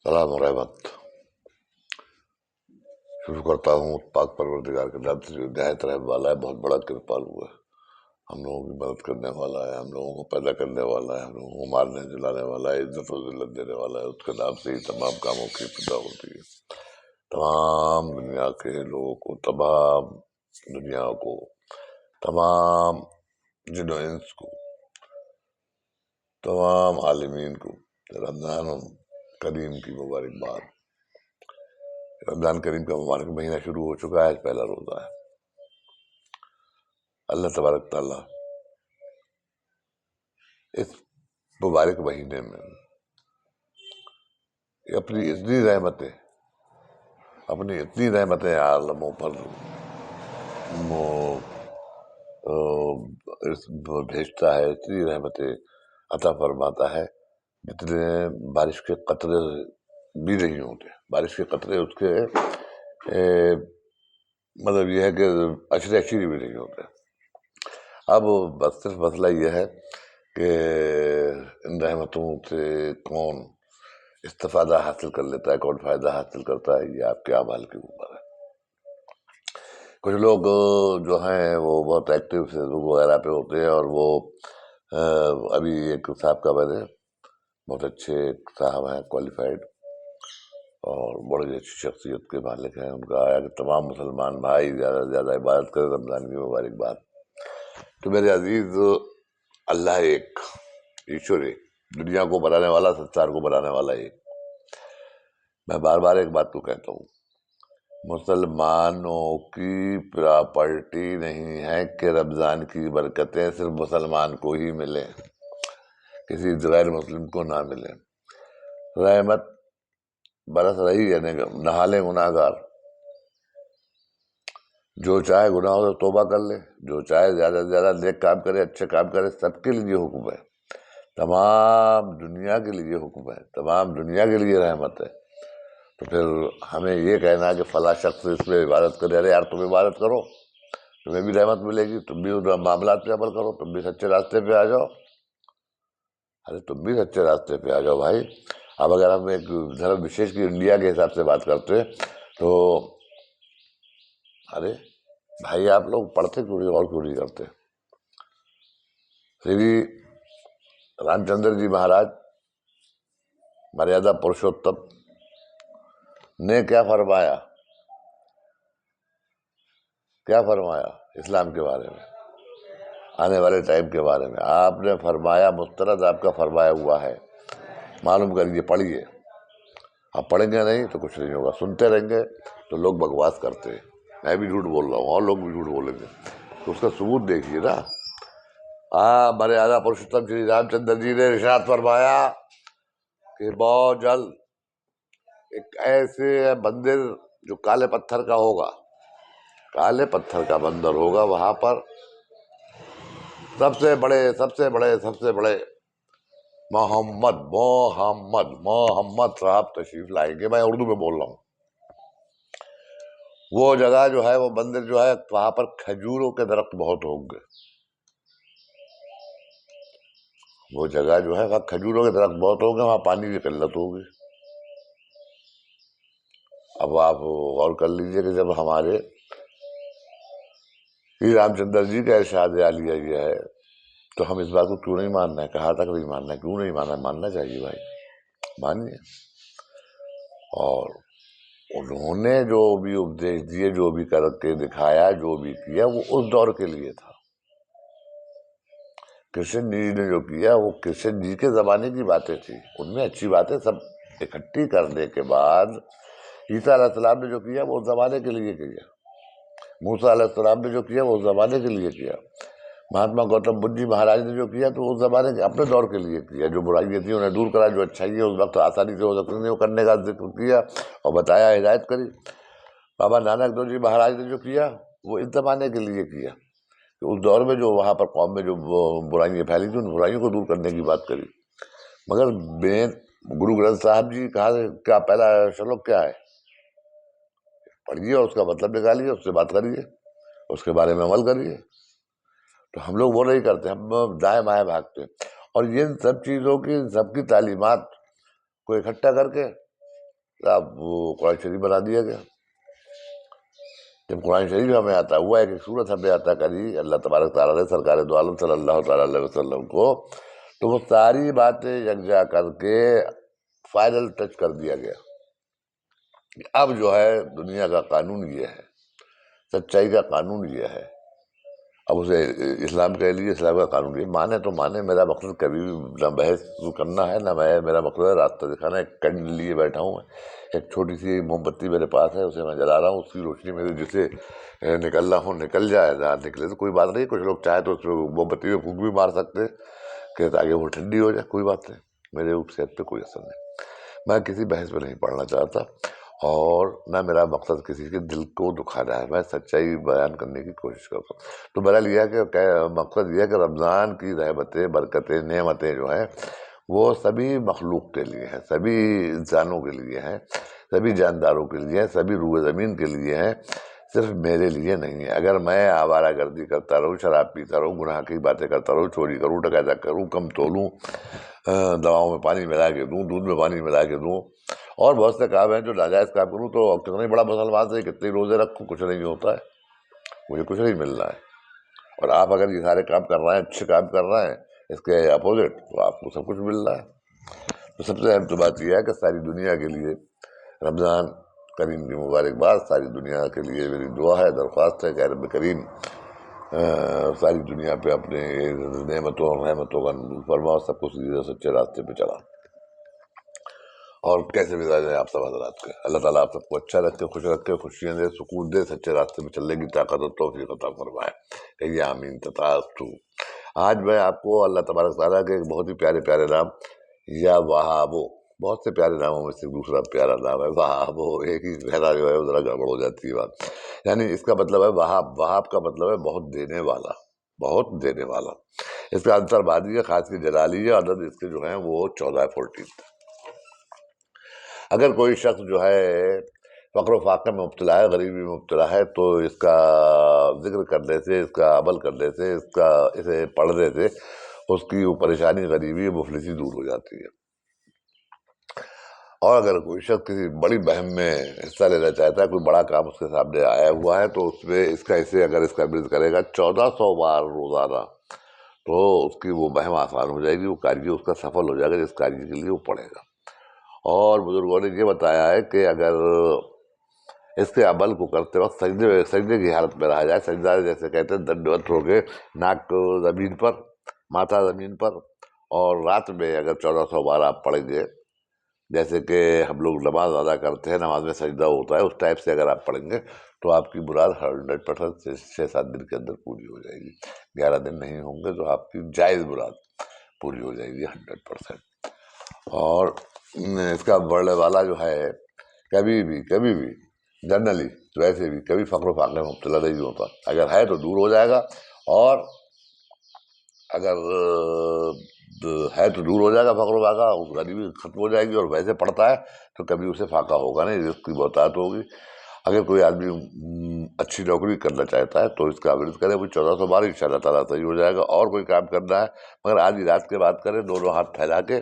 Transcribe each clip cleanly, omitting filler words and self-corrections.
سلام و رحمت شروع کرتا ہوں پاک پروردگار کے نام سے جو نہایت رحم والا ہے، بہت بڑا کرپال ہوا ہے، ہم لوگوں کی مدد کرنے والا ہے، ہم لوگوں کو پیدا کرنے والا ہے، ہم لوگوں کو مارنے جلانے والا ہے، عزت و ذلت دینے والا ہے۔ اس کے نام سے ہی تمام کاموں کی ابتدا ہوتی ہے۔ تمام دنیا کے لوگوں کو، تمام دنیا کو، تمام جن و انس کو، تمام عالمین کو رمضان کریم کی مبارکباد۔ رمضان کریم کا مبارک مہینہ شروع ہو چکا ہے، آج پہلا روزہ ہے۔ اللہ تبارک تعالیٰ اس مبارک مہینے میں اپنی اتنی رحمتیں عالموں پر بھیجتا ہے، اتنی رحمتیں عطا فرماتا ہے جتنے بارش کے قطرے بھی نہیں ہوتے۔ بارش کے قطرے اس کے مطلب یہ ہے کہ اشرے اشری بھی نہیں ہوتے۔ اب بس صرف مسئلہ یہ ہے کہ ان رحمتوں سے کون استفادہ حاصل کر لیتا ہے، کون فائدہ حاصل کرتا ہے، یہ آپ کے اعمال کے اوپر ہے۔ کچھ لوگ جو ہیں وہ بہت ایکٹیو فیس بک وغیرہ پہ ہوتے ہیں، اور وہ ابھی ایک صاحب کا میں نے بہت اچھے صاحب ہیں، کوالیفائڈ اور بڑی اچھی شخصیت کے مالک ہیں، ان کا آیا کہ تمام مسلمان بھائی زیادہ سے زیادہ عبادت کریں، رمضان کی مبارکباد۔ تو میرے عزیز، اللہ ایک، ایشور ایک، دنیا کو بنانے والا، سنسار کو بنانے والا ایک۔ میں بار بار ایک بات کو کہتا ہوں، مسلمانوں کی پراپرٹی نہیں ہے کہ رمضان کی برکتیں صرف مسلمان کو ہی ملیں، کسی غیر مسلم کو نہ ملیں۔ رحمت برس رہی ہے، نہا لیں گناہگار، جو چاہے گناہوں سے توبہ کر لے، جو چاہے زیادہ سے زیادہ نیک کام کرے، اچھے کام کرے۔ سب کے لیے حکم ہے، تمام دنیا کے لیے حکم ہے، تمام دنیا کے لیے رحمت ہے۔ تو پھر ہمیں یہ کہنا ہے کہ فلاں شخص اس پہ عبادت کرے، ارے یار تم عبادت کرو، تمہیں بھی رحمت ملے گی، تم بھی ان معاملات پہ عمل کرو، تم بھی سچے راستے پہ آ جاؤ۔ ارے تم بھی سچے راستے پہ آ جاؤ بھائی۔ اب اگر ہم ایک دھرم وشیش کی انڈیا کے حساب سے بات کرتے تو ارے بھائی آپ لوگ پڑھتے کیوں نہیں اور کیوں نہیں کرتے؟ شری رام چندر جی مہاراج مریادا پرشوتم نے کیا فرمایا اسلام کے بارے میں، آنے والے ٹائم کے بارے میں؟ آپ نے فرمایا، مستند آپ کا فرمایا ہوا ہے، معلوم کریے، پڑھیے۔ آپ پڑھیں گے نہیں تو کچھ نہیں ہوگا، سنتے رہیں گے تو لوگ بکواس کرتے ہیں، میں بھی جھوٹ بول رہا ہوں اور لوگ بھی جھوٹ بولیں گے، تو اس کا ثبوت دیکھیے نا۔ مریادا پرشوتم شری رام چندر جی نے ارشاد فرمایا کہ بہت جلد ایک ایسے مندر جو کالے پتھر کا ہوگا، کالے پتھر کا مندر ہوگا، وہاں پر سب سے بڑے محمد صاحب تشریف لائیں گے۔ میں اردو میں بول رہا ہوں۔ وہ جگہ جو ہے، وہ مندر جو ہے، وہاں پر کھجوروں کے درخت بہت ہوں گے۔ وہ جگہ جو ہے، وہاں کھجوروں کے درخت بہت ہوں گے، وہاں پانی کی قلت ہوگی۔ اب آپ غور کر لیجئے کہ جب ہمارے شری رام چندر جی کا ارشاد عالیہ یہ ہے تو ہم اس بات کو کیوں نہیں ماننا ہے؟ کہاں تک نہیں ماننا ہے؟ کیوں نہیں ماننا؟ ماننا چاہیے بھائی، مانیے۔ اور انہوں نے جو بھی اپدیش دیے، جو بھی کر کے دکھایا، جو بھی کیا، وہ اس دور کے لیے تھا۔ کرشن جی نے جو کیا وہ کرشن جی کے زمانے کی باتیں تھی، ان میں اچھی باتیں سب اکٹھی کرنے کے بعد عیسیٰ علیہ السلام نے جو کیا وہ اس زمانے کے لیے کیا، موسیٰ علیہ السلام نے جو کیا وہ اس زمانے کے لیے کیا، مہاتما گوتم بدھ جی مہاراج نے جو کیا تو اس زمانے کے اپنے دور کے لیے کیا۔ جو برائیاں تھیں انہیں دور کرا، جو اچھائی ہے اس وقت آسانی سے ہو سکتی نہیں وہ کرنے کا ذکر کیا اور بتایا، ہدایت کری۔ بابا نانک دیو جی مہاراج نے جو کیا وہ اس زمانے کے لیے کیا کہ اس دور میں جو وہاں پر قوم میں جو برائیاں پھیلی تھیں ان برائیوں کو دور کرنے کی بات کری۔ مگر گرو گرنتھ صاحب جی کا پہلا شلوک کیا ہے؟ پڑھیے اور اس کا مطلب نکالیے، اس سے بات کریے، اس کے بارے میں عمل کریے۔ تو ہم لوگ وہ نہیں کرتے، ہم دائیں بائیں بھاگتے ہیں، اور یہ سب چیزوں کی، سب کی تعلیمات کو اکٹھا کر کے اب وہ قرآن شریف بنا دیا گیا. جب قرآن شریف ہمیں آتا ہوا ہے کہ صورت ہمیں عطا کری اللہ تبارک تعالیٰ نے سرکار دو عالم صلی اللہ تعالیٰ علیہ وسلم کو، تو وہ ساری باتیں یکجا کر کے فائنل ٹچ کر دیا گیا. اب جو ہے دنیا کا قانون یہ ہے، سچائی کا قانون یہ ہے. اب اسے اسلام کہہ لیجیے، اسلام کا قانون یہ مانے تو مانے. میرا مقصد کبھی بھی نہ بحث کرنا ہے، نہ میرا مقصد ہے راستہ دکھانا. ایک کینڈل لیے بیٹھا ہوں میں، ایک چھوٹی سی موم بتی میرے پاس ہے، اسے میں جلا رہا ہوں. اس کی روشنی میں جسے نکلنا ہو نکل جائے، نہ نکلے تو کوئی بات نہیں. کچھ لوگ چاہے تو اس موم بتی میں پھونک بھی مار سکتے کہ تاکہ وہ ٹھنڈی ہو جائے، کوئی بات نہیں. میرے صحت پہ کوئی اثر نہیں. میں کسی بحث میں نہیں پڑھنا چاہتا، اور نہ میرا مقصد کسی کے دل کو دکھانا ہے. میں سچائی بیان کرنے کی کوشش کرتا ہوں. تو بہرحال یہ ہے کہ مقصد یہ ہے کہ رمضان کی رحمتیں، برکتیں، نعمتیں جو ہیں وہ سبھی مخلوق کے لیے ہیں، سبھی انسانوں کے لیے ہیں، سبھی جانداروں کے لیے ہیں، سبھی روح زمین کے لیے ہیں، صرف میرے لیے نہیں ہے. اگر میں آوارہ گردی کرتا رہوں، شراب پیتا رہوں، گناہ کی باتیں کرتا رہوں، چوری کروں، ڈکیتی کروں، کم تولوں، دواؤں میں پانی ملا کے دوں، دودھ میں پانی ملا کے دوں، اور بہت سے کام ہیں جو ناجائز کام کروں، تو کتنا ہی بڑا مسلمان سے کتنے روزے رکھوں، کچھ نہیں ہوتا ہے، مجھے کچھ نہیں مل رہا ہے. اور آپ اگر یہ سارے کام کر رہے ہیں، اچھے کام کر رہے ہیں اس کے اپوزٹ، تو آپ کو سب کچھ مل رہا ہے. تو سب سے اہم تو بات یہ ہے کہ ساری دنیا کے لیے رمضان کریم کی مبارکباد. ساری دنیا کے لیے میری دعا ہے، درخواست ہے کہ رب کریم ساری دنیا پہ اپنے نعمتوں اور رحمتوں کا نزول فرما، اور سب کو سیدھے سچے راستے پہ چلا. اور کیسے مزاج ہے آپ سب حضرات کے، اللہ تعالیٰ آپ سب کو اچھا رکھے، خوش رکھے، خوشیاں دے، سکون دے، سچے راستے پہ چلنے کی طاقت اور توفیق عطا فرمائے. کہیے آمین تتاستو. آج میں آپ کو اللہ تبارک تعالیٰ کے ایک بہت ہی پیارے پیارے نام، یا وہابو، بہت سے پیارے ناموں میں سے دوسرا پیارا نام ہے وہابو. ایک ہی پہلا جو ہے وہ ذرا گڑبڑ ہو جاتی ہے بات. یعنی اس کا مطلب ہے وہاب. وہاب کا مطلب ہے بہت دینے والا، بہت دینے والا. اس کا عنصر بادی ہے، خاص کی جلالی ہے. عدد اس کے جو ہیں وہ 14 اگر کوئی شخص جو ہے فقر و فاقے میں مبتلا ہے، غریبی میں مبتلا ہے، تو اس کا ذکر کرنے سے، اس کا عمل کرنے سے، اسے پڑھنے سے اس کی وہ پریشانی، غریبی، مفلسی دور ہو جاتی ہے. اور اگر کوئی شخص کسی بڑی مہم میں حصہ لینا چاہتا ہے، کوئی بڑا کام اس کے سامنے آیا ہوا ہے، تو اس میں اس کا اسے اگر اس کا مرض کرے گا 1400 بار روزانہ، تو اس کی وہ مہم آسان ہو جائے گی، وہ کاریہ اس کا سفل ہو جائے گا جس کاریہ کے لیے وہ پڑھے گا. اور بزرگوں نے یہ بتایا ہے کہ اگر اس کے عمل کو کرتے وقت سجدے کی حالت میں رہا جائے، سجدہ جیسے کہتے ہیں دنڈوت ہو کے، ناک زمین پر، ماتھا زمین پر، اور رات میں اگر 1400 بار آپ پڑھیں گے، جیسے کہ ہم لوگ نماز ادا کرتے ہیں، نماز میں سجدہ ہوتا ہے، اس ٹائپ سے اگر آپ پڑھیں گے تو آپ کی مراد 100% 6-7 دن کے اندر پوری ہو جائے گی. 11 دن نہیں ہوں گے تو آپ کی جائز مراد پوری ہو جائے گی 100%. اور اس کا بڑھنے والا جو ہے کبھی بھی جنرلی ویسے بھی کبھی فقر و فاقے میں مبتلا نہیں ہوتا. اگر ہے تو دور ہو جائے گا، اور اگر ہے تو دور ہو جائے گا فقر و فاقہ، اس غریبی ختم ہو جائے گی. اور ویسے پڑھتا ہے تو کبھی اسے فاقہ ہوگا نہیں، رزق کی بہتات ہوگی. اگر کوئی آدمی اچھی نوکری کرنا چاہتا ہے تو اس کا ورد کرے، وہ 1400 بار ان شاء اللہ تعالیٰ صحیح ہو جائے گا. اور کوئی کام کرنا ہے مگر آدھی رات کے بعد کرے، دونوں ہاتھ پھیلا کے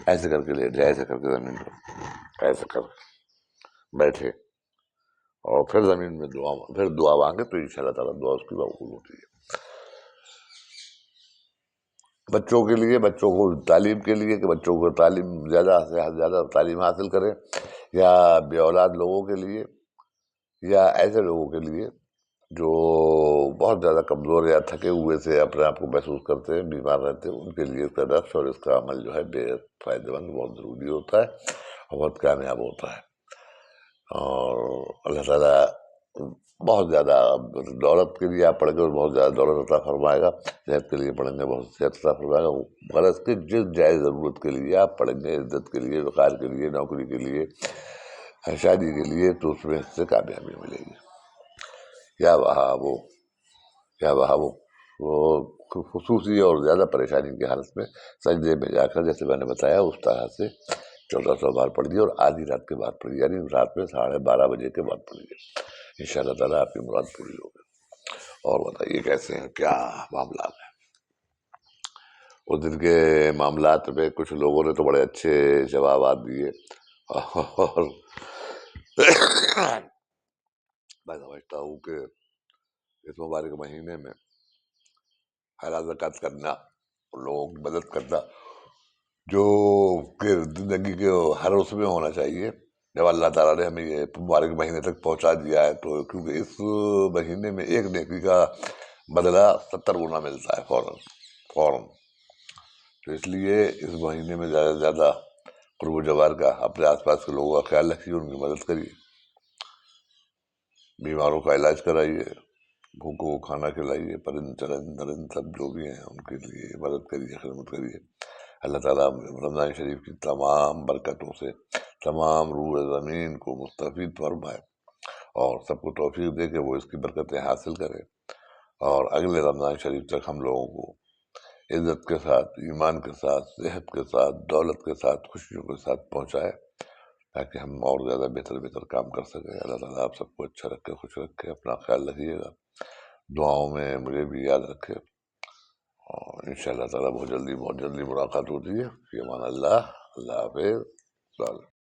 ایسے کر کے لیٹ جائے، ایسے کر کے زمین پر ایسے کر بیٹھے، اور پھر زمین میں پھر دعا مانگے، تو ان شاء اللہ تعالیٰ دعا اس کی قبول ہوتی ہے. بچوں کے لیے، بچوں کو تعلیم کے لیے، کہ بچوں کو تعلیم زیادہ سے زیادہ تعلیم حاصل کریں، یا بے اولاد لوگوں کے لیے، یا ایسے لوگوں کے لیے جو بہت زیادہ کمزور یا تھکے ہوئے سے اپنے آپ کو محسوس کرتے ہیں، بیمار رہتے ہیں، ان کے لیے اس کا درس اور اس کا عمل جو ہے بے فائدہ مند، بہت ضروری ہوتا ہے اور بہت کامیاب ہوتا ہے. اور اللہ تعالیٰ بہت زیادہ دولت کے لیے آپ پڑھیں گے اور بہت زیادہ دولت عطا فرمائے گا. صحت کے لیے پڑھیں گے، بہت صحت عطا فرمائے گا. غرض کہ جس جائز ضرورت کے لیے آپ پڑھیں گے، عزت کے لیے، وقار کے لیے، نوکری کے لیے، شادی کے لیے، تو اس میں سے کامیابی ملے گی. یا وہاں وہ خصوصی اور زیادہ پریشانی کی حالت میں سجدے میں جا کر، جیسے میں نے بتایا اس طرح سے 1400 بار پڑھ دیے، اور آدھی رات کے بعد پڑھ دیے، یعنی رات میں 12:30 بجے کے بعد پڑھ دیے. ان شاء اللہ تعالیٰ آپ کی مراد پوری ہوگی. اور بتائیے کیسے ہیں، کیا معاملات ہیں؟ اس دن کے معاملات میں کچھ لوگوں نے تو بڑے اچھے جوابات دیے، اور میں سمجھتا ہوں کہ اس مبارک مہینے میں خیرات زکوٰۃ کرنا، لوگوں کی مدد کرنا، جو کہ زندگی کے ہر اس میں ہونا چاہیے. جب اللہ تعالیٰ نے ہمیں یہ مبارک مہینے تک پہنچا دیا ہے تو کیونکہ اس مہینے میں ایک نیکی کا بدلہ 70 گنا ملتا ہے فوراً. تو اس لیے اس مہینے میں زیادہ سے زیادہ قرب و جوار کا، اپنے آس پاس کے لوگوں کا خیال رکھیے، ان کی مدد کریے، بیماروں کا علاج کرائیے، بھوکوں کو کھانا کھلائیے، پرند چرند درند سب جو بھی ہیں ان کے لیے مدد کریے، خدمت کریے. اللہ تعالیٰ رمضان شریف کی تمام برکتوں سے تمام روح زمین کو مستفید فرمائے اور سب کو توفیق دے کہ وہ اس کی برکتیں حاصل کرے، اور اگلے رمضان شریف تک ہم لوگوں کو عزت کے ساتھ، ایمان کے ساتھ، صحت کے ساتھ، دولت کے ساتھ، خوشیوں کے ساتھ پہنچائے، تاکہ ہم اور زیادہ بہتر کام کر سکیں. اللہ تعالیٰ آپ سب کو اچھا رکھے، خوش رکھے. اپنا خیال رکھیے گا، دعاؤں میں مجھے بھی یاد رکھے، اور انشاءاللہ تعالیٰ بہت جلدی ملاقات ہوتی ہے. فی امان اللہ. اللہ حافظ.